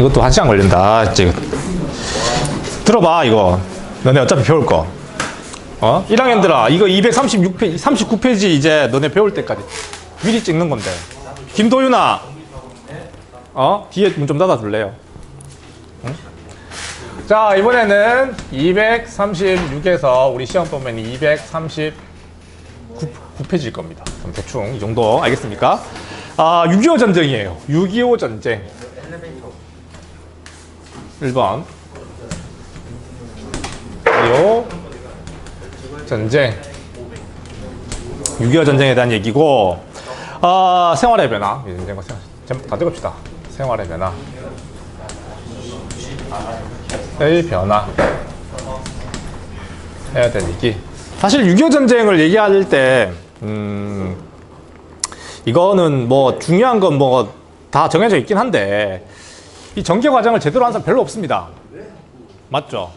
이것도 1시간 걸린다. 지금 들어봐 이거. 너네 어차피 배울 거. 1학년들아 이거 236페이지, 39페이지 이제 너네 배울 때까지 미리 찍는 건데. 김도윤아, 뒤에 문 좀 닫아둘래요? 응? 자, 이번에는 236에서 우리 시험 보면 239페이지일 겁니다. 그럼 대충 이 정도 알겠습니까? 6.25 전쟁이에요. 6.25 전쟁. 1번 6.25 전쟁. 6.25 전쟁에 대한 얘기고, 생활의 변화. 다 읽읍시다. 생활의 변화. 의 변화. 해야 될 얘기. 사실 6.25 전쟁을 얘기할 때, 이거는 뭐 중요한 건 뭐 다 정해져 있긴 한데, 이 전개 과정을 제대로 하는 사람 별로 없습니다. 맞죠?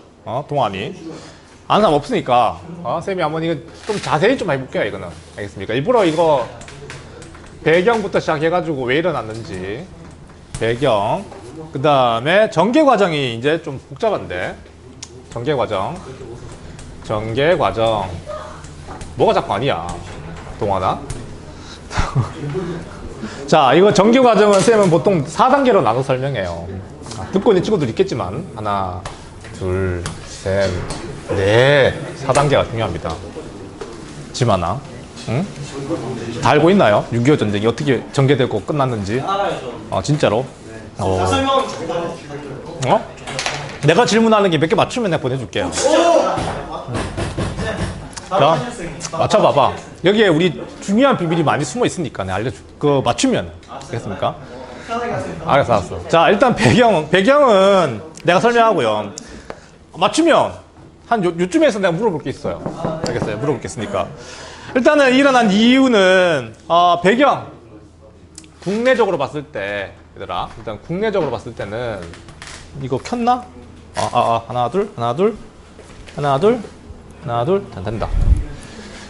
동안이. 아는 사람 없으니까, 쌤이 한번 이거 좀 자세히 좀 해볼게요, 이거는. 알겠습니까? 일부러 이거 배경부터 시작해가지고 왜 일어났는지. 배경. 그 다음에 전개 과정이 이제 좀 복잡한데. 전개 과정. 전개 과정. 뭐가 자꾸 아니야, 동안아? 자, 이거 전개 과정은 쌤은 보통 4단계로 나눠 설명해요. 듣고 있는 친구들 있겠지만, 하나, 둘, 셋, 넷. 4단계가 중요합니다. 지만아, 응? 다 알고 있나요? 6.25 전쟁이 어떻게 전개되고 끝났는지? 알아요, 저. 진짜로? 다 설명하면 좋다. 내가 질문하는 게 몇 개 맞추면 내가 보내줄게요. 자, 맞춰봐봐. 여기에 우리 중요한 비밀이 많이 숨어 있으니까 내가 알려줄게. 그거 맞추면. 알겠습니까? 알았어. 자, 일단 배경은 내가 설명하고요. 맞추면 한 요쯤에서 내가 물어볼 게 있어요. 알겠어요? 물어볼 게 있으니까. 일단은 일어난 이유는, 배경. 국내적으로 봤을 때, 얘들아. 일단 국내적으로 봤을 때는, 이거 켰나? 하나, 둘. 된다.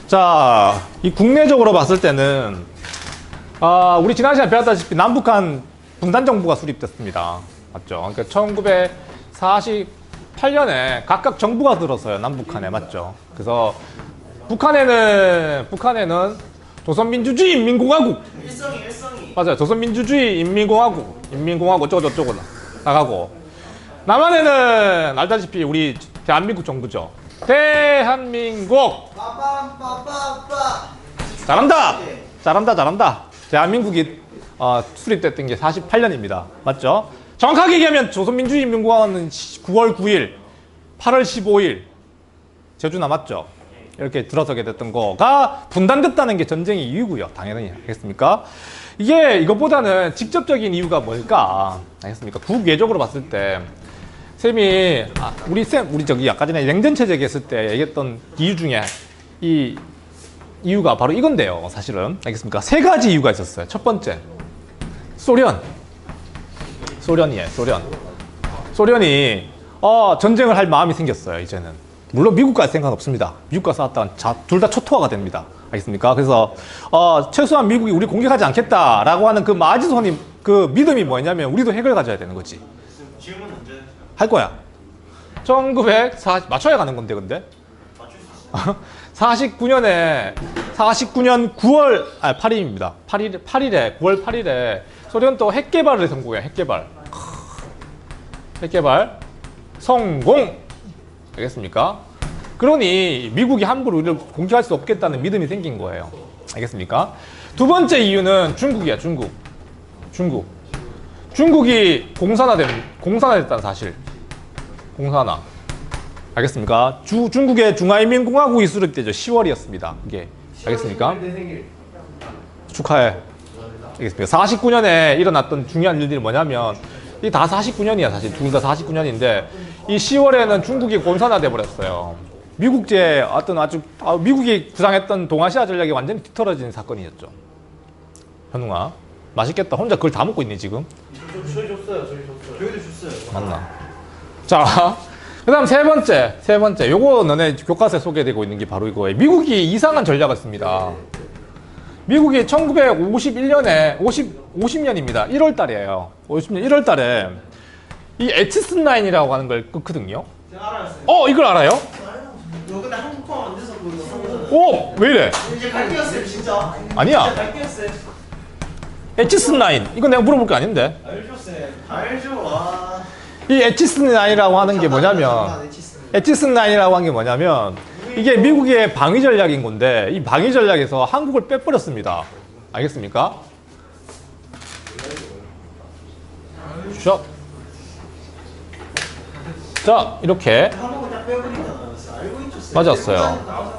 자, 이 국내적으로 봤을 때는, 우리 지난 시간에 배웠다시피 남북한 분단정부가 수립됐습니다. 맞죠? 그러니까 1948년에 각각 정부가 들었어요. 남북한에. 맞죠? 그래서 북한에는 조선민주주의 인민공화국. 일성이. 맞아요. 조선민주주의 인민공화국 어쩌고저쩌고 나가고. 남한에는 알다시피 우리 대한민국 정부죠. 대한민국. 잘한다. 대한민국이 수립됐던 게 48년입니다. 맞죠? 정확하게 얘기하면 조선민주주의 인민공화국은 9월 9일, 8월 15일 제주 남았죠. 이렇게 들어서게 됐던 거가 분단됐다는 게 전쟁의 이유고요. 당연히. 알겠습니까? 이것보다는 직접적인 이유가 뭘까? 알겠습니까? 국외적으로 봤을 때 쌤이 우리 저기 아까 전에 냉전체제 얘기했을 때 얘기했던 이유 중에 이 이유가 바로 이건데요. 사실은. 알겠습니까? 3가지 이유가 있었어요. 첫 번째, 소련이에요. 소련이 전쟁을 할 마음이 생겼어요. 이제는. 물론 미국과 할 생각은 없습니다. 미국과 싸웠다간 둘 다 초토화가 됩니다. 알겠습니까? 그래서 최소한 미국이 우리 공격하지 않겠다라고 하는 그 마지선이 그 믿음이 뭐냐면 우리도 핵을 가져야 되는 거지. 질문 언제? 할 거야. 1940 맞춰야 가는 건데 근데. 49년 8일입니다. 9월 8일에 소련 또 핵 개발을 성공해요. 핵 개발 성공. 알겠습니까? 그러니 미국이 함부로 우리를 공격할 수 없겠다는 믿음이 생긴 거예요. 알겠습니까? 두 번째 이유는 중국이야. 중국이 공산화됐다는 사실. 공산화. 알겠습니까? 중국의 중화인민공화국이 수립되죠. 10월이었습니다. 이게. 알겠습니까? 축하해. 알겠습니까? 49년에 일어났던 중요한 일들이 뭐냐면, 이게 다 49년이야, 사실. 둘 다 49년인데, 이 10월에는 중국이 공산화돼 버렸어요. 미국이 구상했던 동아시아 전략이 완전히 뒤떨어진 사건이었죠. 현웅아. 맛있겠다. 혼자 그걸 다 먹고 있네, 지금. 저희 줬어요. 저희도 줬어요. 맞나? 자, 그 다음 세 번째. 요거 너네 교과서에 소개되고 있는 게 바로 이거예요. 미국이 이상한 전략을 씁니다. 미국이 1951년에 50년입니다. 1월 달이에요. 50년 1월 달에 이 에치슨 라인이라고 하는 걸 끊거든요. 제가 알아요. 이걸 알아요? 이거 근데 한국 포함 안 돼서 그거 산 거잖아요. 오, 왜 이래? 이제 갈게였어요 진짜. 아니야. 진짜 갈게였어요. 에치슨 라인. 이거 내가 물어볼 게 아닌데. 알죠 쌤. 알죠. 와. 이 에치슨 라인이라고 하는 게 뭐냐면, 에치슨 라인이라고 하는 게 뭐냐면, 이게 미국의 방위 전략인 건데, 이 방위 전략에서 한국을 빼버렸습니다. 알겠습니까? 샷. 자, 이렇게. 한국을 딱 빼버리잖아요. 알고 있죠 쌤. 맞았어요.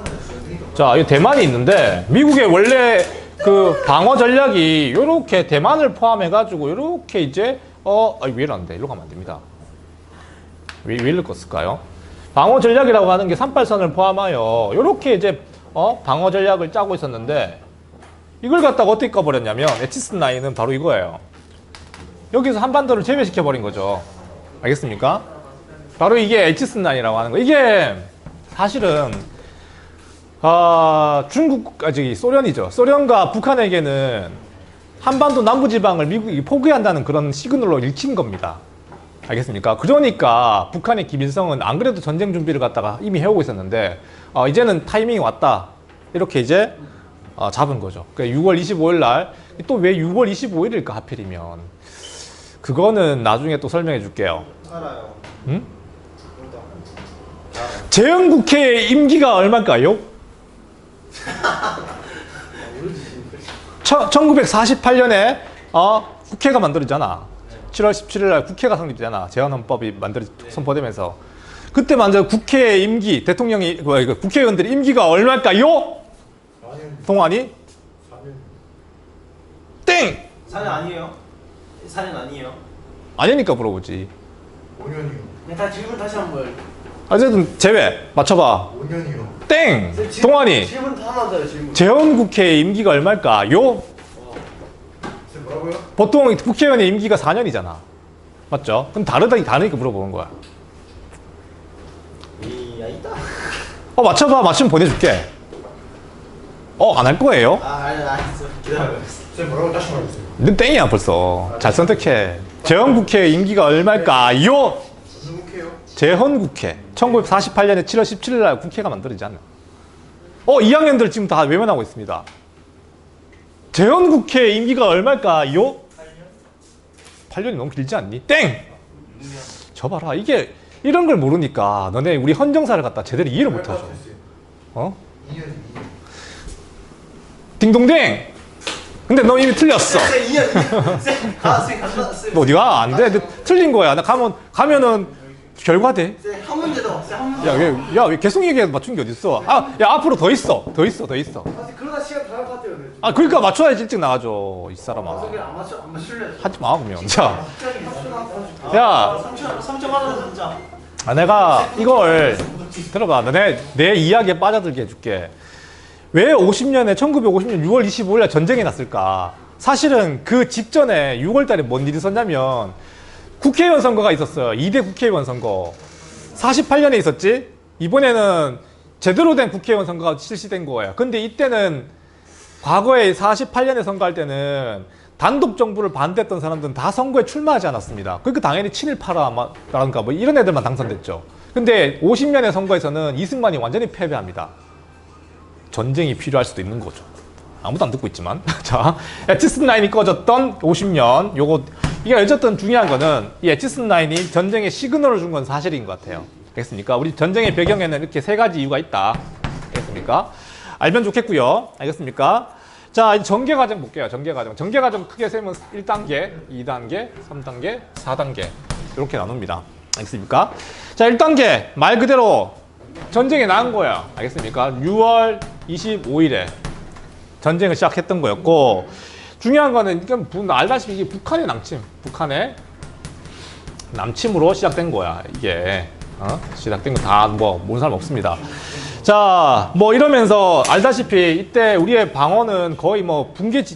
자, 이 대만이 있는데, 미국의 원래 그 방어 전략이 요렇게 대만을 포함해가지고, 요렇게 이제, 왜 이러는데? 이리로 가면 안 됩니다. 왜 이리로 껐을까요? 방어 전략이라고 하는 게 38선을 포함하여, 요렇게 이제, 방어 전략을 짜고 있었는데, 이걸 갖다가 어떻게 꺼버렸냐면, 에치슨 라인은 바로 이거예요. 여기서 한반도를 제외시켜버린 거죠. 알겠습니까? 바로 이게 에치슨 라인이라고 하는 거. 이게 사실은 중국, 소련이죠. 소련과 북한에게는 한반도 남부지방을 미국이 포기한다는 그런 시그널로 읽힌 겁니다. 알겠습니까? 그러니까 북한의 김일성은 안 그래도 전쟁 준비를 갖다가 이미 해오고 있었는데 이제는 타이밍이 왔다. 이렇게 이제 잡은 거죠. 그러니까 6월 25일 날 또 왜 6월 25일일까 하필이면 그거는 나중에 또 설명해 줄게요. 알아요. 응? 재헌국회의 임기가 얼마일까요? 1948년에 국회가 만들어지잖아. 7월 17일 날 국회가 성립되잖아. 재헌헌법이 선포되면서 그때 만든 국회의 임기, 대통령이 국회의원들의 임기가 얼마일까요? 동환이? 땡! 4년 아니에요? 4년 아니에요? 아니니까 물어보지. 5년이요. 네, 다 질문 다시 한번. 어쨌든 제외 맞춰봐. 5년이요. 땡! 동환이. 질문 다 하나잖아요 질문. 재헌국회의 임기가 얼마일까요? 쌤 뭐라고요? 보통 국회의원의 임기가 4년이잖아. 맞죠? 그럼 다르니까 물어보는 거야. 야 있다. 맞춰봐. 맞추면 보내줄게. 안 할 거예요? 알았어. 기다려요. 쌤 뭐라고 다시 말해주세요. 넌 땡이야 벌써. 잘 선택해. 재헌국회 임기가 얼마일까요? 무슨 국회요? 재헌국회. 1948년에 7월 17일 날 국회가 만들어지지 않나. 2학년들 지금 다 외면하고 있습니다. 재헌국회 임기가 얼마일까요? 8년이 너무 길지 않니? 땡! 저 봐라. 이게 이런 걸 모르니까 너네 우리 헌정사를 갖다 제대로 이해를 못하죠. 2년. 딩동댕! 근데 너 이미 틀렸어. 쌤 2년. 쌤 간다. 쌤. 너 어디가? 안 돼. 틀린 거야. 나 가면은 결과돼. 쌤한 문제 더. 쌤한 문제. 왜 계속 얘기해서 맞춘 게 어딨어? 야, 앞으로 더 있어. 더 있어. 그러다 시간 다 할 것 같아요. 그러니까 맞춰야지 일찍 나가죠. 이 사람아. 안 맞출래. 하지 마, 그러면. 자, 야. 3점 하나 진짜. 내가 이걸 들어봐. 너네 내 이야기에 빠져들게 해줄게. 왜 1950년 6월 25일 날 전쟁이 났을까? 사실은 그 직전에 6월 달에 뭔 일이 있었냐면 국회의원 선거가 있었어요. 2대 국회의원 선거. 48년에 있었지? 이번에는 제대로 된 국회의원 선거가 실시된 거예요. 근데 이때는 과거에 48년에 선거할 때는 단독 정부를 반대했던 사람들은 다 선거에 출마하지 않았습니다. 그러니까 당연히 친일파라든가 뭐 이런 애들만 당선됐죠. 근데 50년의 선거에서는 이승만이 완전히 패배합니다. 전쟁이 필요할 수도 있는 거죠. 아무도 안 듣고 있지만. 자, 에치슨 라인이 꺼졌던 50년. 이게 어쨌든 중요한 거는 이 에치슨 라인이 전쟁에 시그널을 준 건 사실인 것 같아요. 알겠습니까? 우리 전쟁의 배경에는 이렇게 세 가지 이유가 있다. 알겠습니까? 알면 좋겠고요. 알겠습니까? 자, 이제 전개 과정 볼게요. 전개 과정 크게 세면 1단계, 2단계, 3단계, 4단계. 이렇게 나눕니다. 알겠습니까? 자, 1단계. 말 그대로 전쟁이 나은 거야. 알겠습니까? 6월 25일에 전쟁을 시작했던 거였고, 중요한 거는 알다시피 이게 북한의 남침으로 시작된 거야. 이게 시작된 거 다 모르는 사람 없습니다. 자, 이러면서 알다시피 이때 우리의 방어는 거의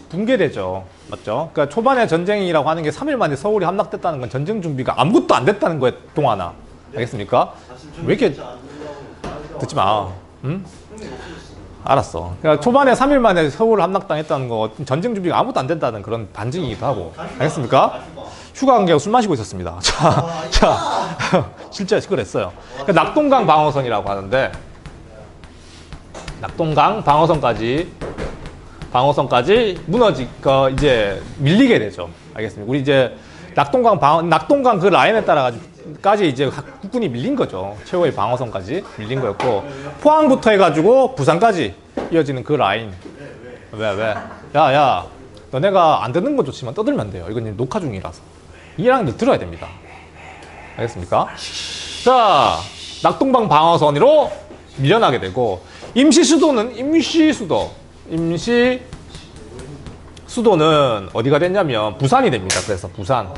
붕괴되죠. 맞죠? 그러니까 초반에 전쟁이라고 하는 게 3일 만에 서울이 함락됐다는 건 전쟁 준비가 아무것도 안 됐다는 거에 동하나. 알겠습니까? 왜 이렇게 듣지 마. 응? 알았어. 그러니까 초반에 3일 만에 서울 함락당했다는 거 전쟁 준비가 아무것도 안 된다는 그런 반증이기도 하고. 알겠습니까? 휴가 관계가 술 마시고 있었습니다. 실제 그랬어요. 그러니까 낙동강 방어선이라고 하는데, 낙동강 방어선까지 이제 밀리게 되죠. 알겠습니다. 우리 이제 낙동강 그 라인에 따라까지 이제 국군이 밀린 거죠. 최후의 방어선까지 밀린 거였고, 포항부터 해가지고 부산까지 이어지는 그 라인. 왜? 야, 너네가 안 듣는 건 좋지만 떠들면 안 돼요. 이건 녹화 중이라서. 이랑 들어야 됩니다. 알겠습니까? 자, 낙동강 방어선으로 밀려나게 되고, 임시 수도는 어디가 됐냐면 부산이 됩니다. 그래서 부산.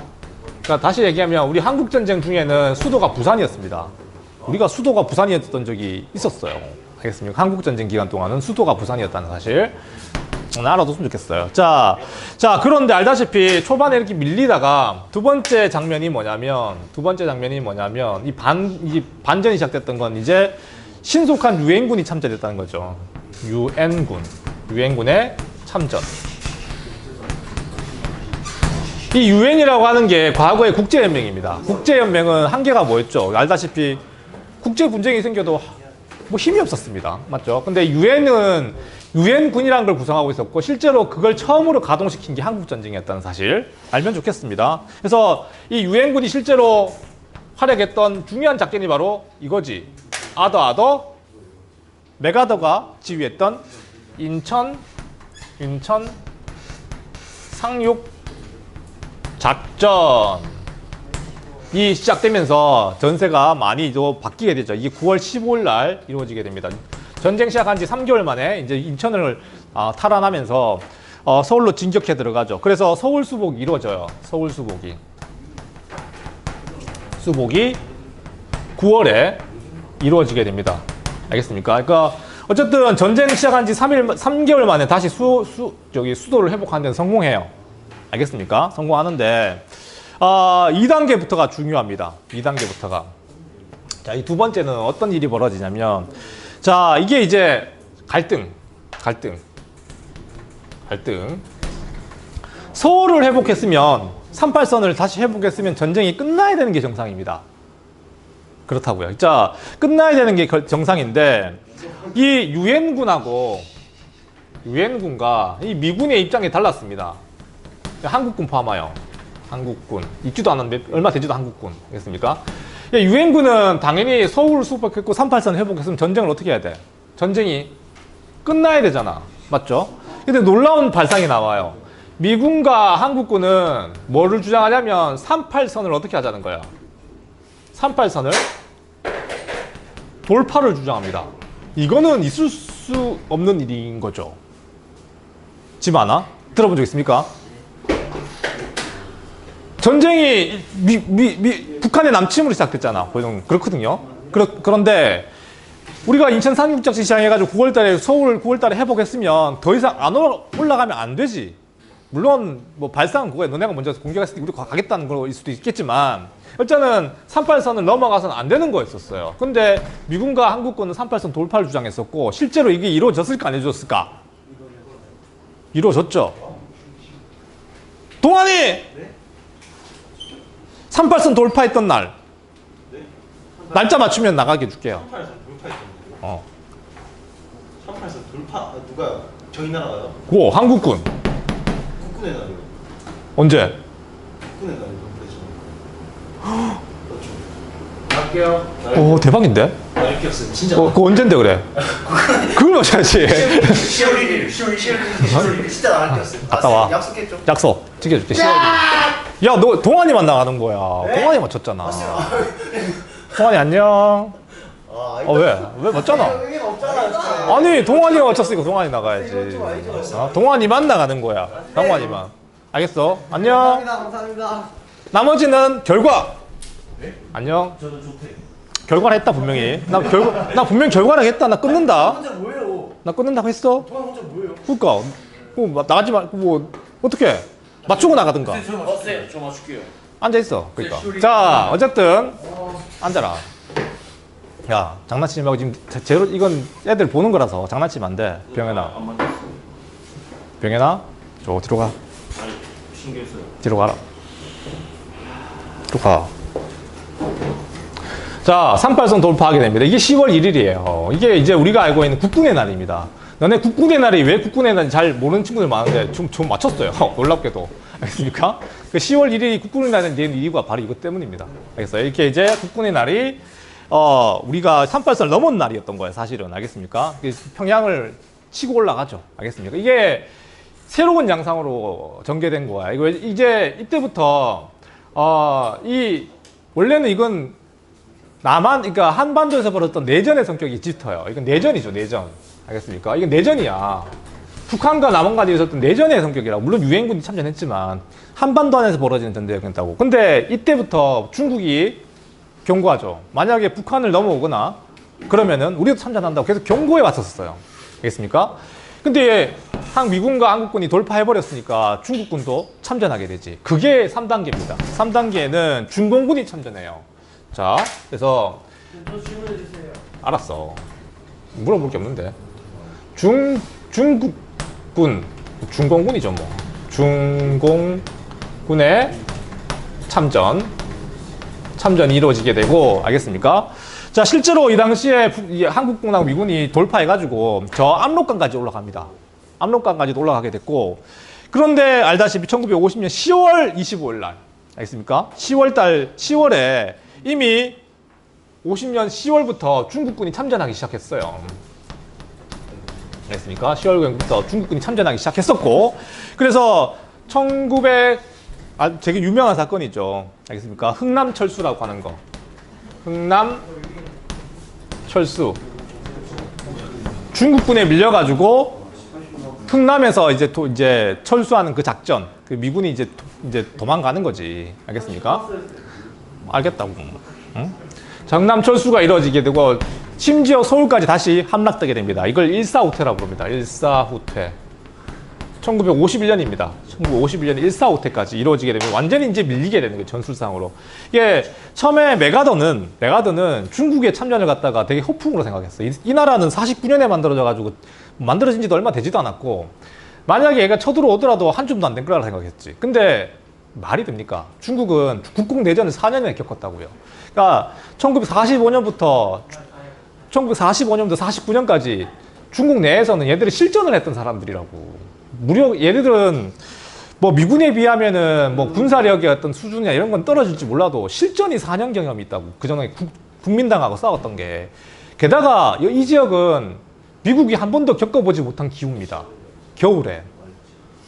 그러니까 다시 얘기하면 우리 한국전쟁 중에는 수도가 부산이었습니다. 우리가 수도가 부산이었던 적이 있었어요. 알겠습니까? 한국전쟁 기간 동안은 수도가 부산이었다는 사실. 알아뒀으면 좋겠어요. 자, 그런데 알다시피 초반에 이렇게 밀리다가 두 번째 장면이 뭐냐면 이 반전이 시작됐던 건 이제 신속한 유엔군이 참전했다는 거죠. 유엔군의 참전. 이 유엔이라고 하는 게 과거의 국제연맹입니다. 국제연맹은 한계가 뭐였죠? 알다시피 국제 분쟁이 생겨도 뭐 힘이 없었습니다. 맞죠? 근데 유엔군이라는 걸 구성하고 있었고, 실제로 그걸 처음으로 가동시킨 게 한국전쟁이었다는 사실 알면 좋겠습니다. 그래서 이 유엔군이 실제로 활약했던 중요한 작전이 바로 이거지. 아더 맥아더가 지휘했던 인천 상륙 작전이 시작되면서 전세가 많이 또 바뀌게 되죠. 이게 9월 15일 날 이루어지게 됩니다. 전쟁 시작한 지 3개월 만에 이제 인천을 탈환하면서 서울로 진격해 들어가죠. 그래서 서울 수복이 이루어져요. 서울 수복이 9월에 이루어지게 됩니다. 알겠습니까? 그러니까 어쨌든 전쟁 시작한 지 3개월 만에 다시 수도를 회복하는 데는 성공해요. 알겠습니까? 성공하는데 2단계부터가 중요합니다. 2단계부터가. 자, 이 두 번째는 어떤 일이 벌어지냐면, 자, 이게 이제 갈등. 서울을 회복했으면 38선을 다시 회복했으면 전쟁이 끝나야 되는 게 정상입니다. 그렇다고요. 자, 끝나야 되는 게 정상인데, 이 유엔군과 이 미군의 입장이 달랐습니다. 한국군 포함하여. 한국군. 있지도 않았는데 얼마 되지도 한국군. 알겠습니까? 유엔군은 당연히 서울 수복했고 38선 회복했으면 전쟁을 어떻게 해야 돼? 전쟁이 끝나야 되잖아. 맞죠? 근데 놀라운 발상이 나와요. 미군과 한국군은 뭐를 주장하냐면 38선을 어떻게 하자는 거야? 38선을 돌파를 주장합니다. 이거는 있을 수 없는 일인 거죠. 집 하나? 들어본 적 있습니까? 전쟁이 북한의 남침으로 시작됐잖아. 그렇거든요. 그런데 우리가 인천 상륙작전 시작해가지고 9월달에 서울 9월달에 회복했으면 더 이상 안 올라가면 안 되지. 물론 뭐 발상은 그거야. 너네가 먼저 공격했을 때 우리가 가겠다는 거일 수도 있겠지만, 어쨌든 38선을 넘어가서는 안 되는 거였었어요. 근데 미군과 한국군은 38선 돌파를 주장했었고, 실제로 이게 이루어졌을까 안 이루어졌을까? 이루어졌죠. 동환이! 네? 38선 돌파했던 날. 네? 날짜 맞추면 나가게 해줄게요. 38선 돌파했던 38선 돌파 누가요? 저희 나라가요? 고 한국군. 국군의 날이요. 언제? 국군의 날이요. 그렇죠. 갈게요. 오, 대박인데? 날 끼었어요. 진짜. 그거 언젠데 그래? 그걸 맞춰야지. 10월 1일. 10월 1일. 진짜 날 끼었어요. 갔다 와. 약속했죠. 약속 지켜줄게. 10월 1일. 야, 너 동환이만 나가는 거야. 네? 동환이 맞췄잖아. 동환이 안녕. 왜 맞잖아. 여기는 없잖아. 아니, 동환이가 맞췄으니까 동환이 나가야지. 동환이만 나가는 거야. 동환이만. 알겠어. 안녕. 감사합니다. 나머지는 결과. 네? 안녕. 저도 좋대. 결과를 했다 분명히. 나 분명히 결과를 했다. 나 끊는다. 혼자 뭐예요? 나 끊는다고 했어. 동안 혼자 뭐예요? 그러니까 뭐 나가지 말고 뭐 어떻게 맞추고 나가든가. 맞세요. 저 맞출게요. 앉아 있어. 그러니까. 자, 어쨌든 앉아라. 야, 장난치지 말고 지금 제로 이건 애들 보는 거라서 장난치면 안 돼. 병현아. 병현아, 저 뒤로 가. 신경 써요. 뒤로 가라. 또 가. 자, 38선 돌파하게 됩니다. 이게 10월 1일이에요. 이게 이제 우리가 알고 있는 국군의 날입니다. 너네 국군의 날이 왜 국군의 날인지 잘 모르는 친구들 많은데 좀 맞췄어요. 놀랍게도. 알겠습니까? 그 10월 1일이 국군의 날이 된 이유가 바로 이것 때문입니다. 알겠어요? 이렇게 이제 국군의 날이 우리가 38선을 넘은 날이었던 거예요, 사실은. 알겠습니까? 평양을 치고 올라가죠. 알겠습니까? 이게 새로운 양상으로 전개된 거야. 이거 이제 이때부터 원래는 이건 그러니까 한반도에서 벌었던 내전의 성격이 짙어요. 이건 내전이죠, 내전. 알겠습니까? 이건 내전이야. 북한과 남한 간에 있었던 내전의 성격이라고. 물론 유엔군이 참전했지만 한반도 안에서 벌어지는 전쟁이었다고. 근데 이때부터 중국이 경고하죠. 만약에 북한을 넘어오거나 그러면은 우리도 참전한다고 계속 경고해 왔었어요. 알겠습니까? 근데 미군과 한국군이 돌파해버렸으니까 중국군도 참전하게 되지. 그게 3단계입니다. 3단계에는 중공군이 참전해요. 자, 그래서 알았어. 물어볼 게 없는데. 중국군, 중공군이죠 뭐. 중공군의 참전이 이루어지게 되고, 알겠습니까? 자, 실제로 이 당시에 한국군하고 미군이 돌파해가지고 저 압록강까지 올라갑니다. 압록강까지도 올라가게 됐고, 그런데 알다시피 1950년 10월 25일 날, 알겠습니까? 10월에 이미 50년 10월부터 중국군이 참전하기 시작했어요. 알겠습니까? 10월부터 중국군이 참전하기 시작했었고, 그래서 되게 유명한 사건이죠. 알겠습니까? 흥남철수라고 하는 거. 흥남철수. 중국군에 밀려가지고 흥남에서 이제 철수하는 그 작전. 그 미군이 이제 도망가는 거지. 알겠습니까? 알겠다고. 응? 흥남철수가 이루어지게 되고, 심지어 서울까지 다시 함락되게 됩니다. 이걸 일사후퇴라고 부릅니다. 일사후퇴. 1951년입니다. 1951년 일사후퇴까지 이루어지게 되면 완전히 이제 밀리게 되는 거예요, 전술상으로. 이게 처음에 메가더는 중국의 참전을 갖다가 되게 허풍으로 생각했어요. 이 나라는 49년에 만들어져가지고 만들어진 지도 얼마 되지도 않았고, 만약에 얘가 쳐들어오더라도 한 줌도 안 된 거라고 생각했지. 근데 말이 됩니까? 중국은 국공내전을 4년에 겪었다고요. 그러니까 1945년부터 49년까지 중국 내에서는 얘들이 실전을 했던 사람들이라고. 무려 얘네들은 뭐 미군에 비하면은 뭐 군사력의 어떤 수준이나 이런 건 떨어질지 몰라도 실전이 4년 경험이 있다고. 그전에 국민당하고 싸웠던 게. 게다가 이 지역은 미국이 한 번도 겪어보지 못한 기후입니다. 겨울에.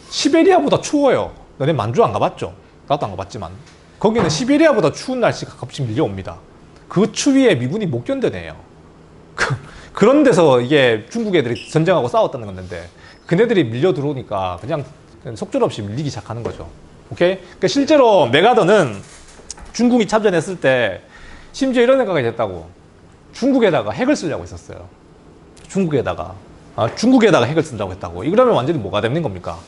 시베리아보다 추워요. 너네 만주 안 가봤죠? 나도 안 가봤지만. 거기는 시베리아보다 추운 날씨가 가끔씩 밀려옵니다. 그 추위에 미군이 못 견뎌내요. 그런 데서 이게 중국 애들이 전쟁하고 싸웠다는 건데, 그네들이 밀려 들어오니까 그냥 속절없이 밀리기 시작하는 거죠. 오케이? 그러니까 실제로 메가더는 중국이 참전했을 때 심지어 이런 생각이 됐다고. 중국에다가 핵을 쓰려고 했었어요. 중국에다가 핵을 쓴다고 했다고. 이러면 완전히 뭐가 되는 겁니까?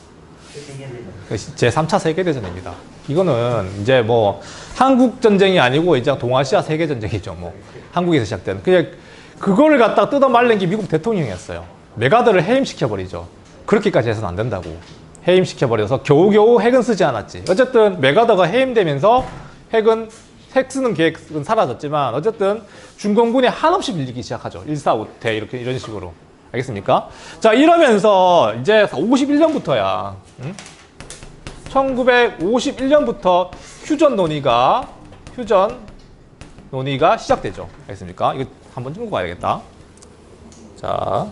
제3차 세계대전입니다. 이거는 이제 뭐 한국 전쟁이 아니고 이제 동아시아 세계 전쟁이죠. 뭐 한국에서 시작된. 그냥 그거를 갖다 뜯어 말린 게 미국 대통령이었어요. 메가더를 해임시켜버리죠. 그렇게까지 해서는 안 된다고. 해임시켜버려서 겨우겨우 핵은 쓰지 않았지. 어쨌든 메가더가 해임되면서 핵 쓰는 계획은 사라졌지만, 어쨌든 중공군이 한없이 밀리기 시작하죠. 145대 이런 식으로. 알겠습니까? 자, 이러면서 이제 51년부터야. 1951년부터 휴전 논의가 시작되죠. 알겠습니까? 이거 한번 좀 봐야겠다. 자.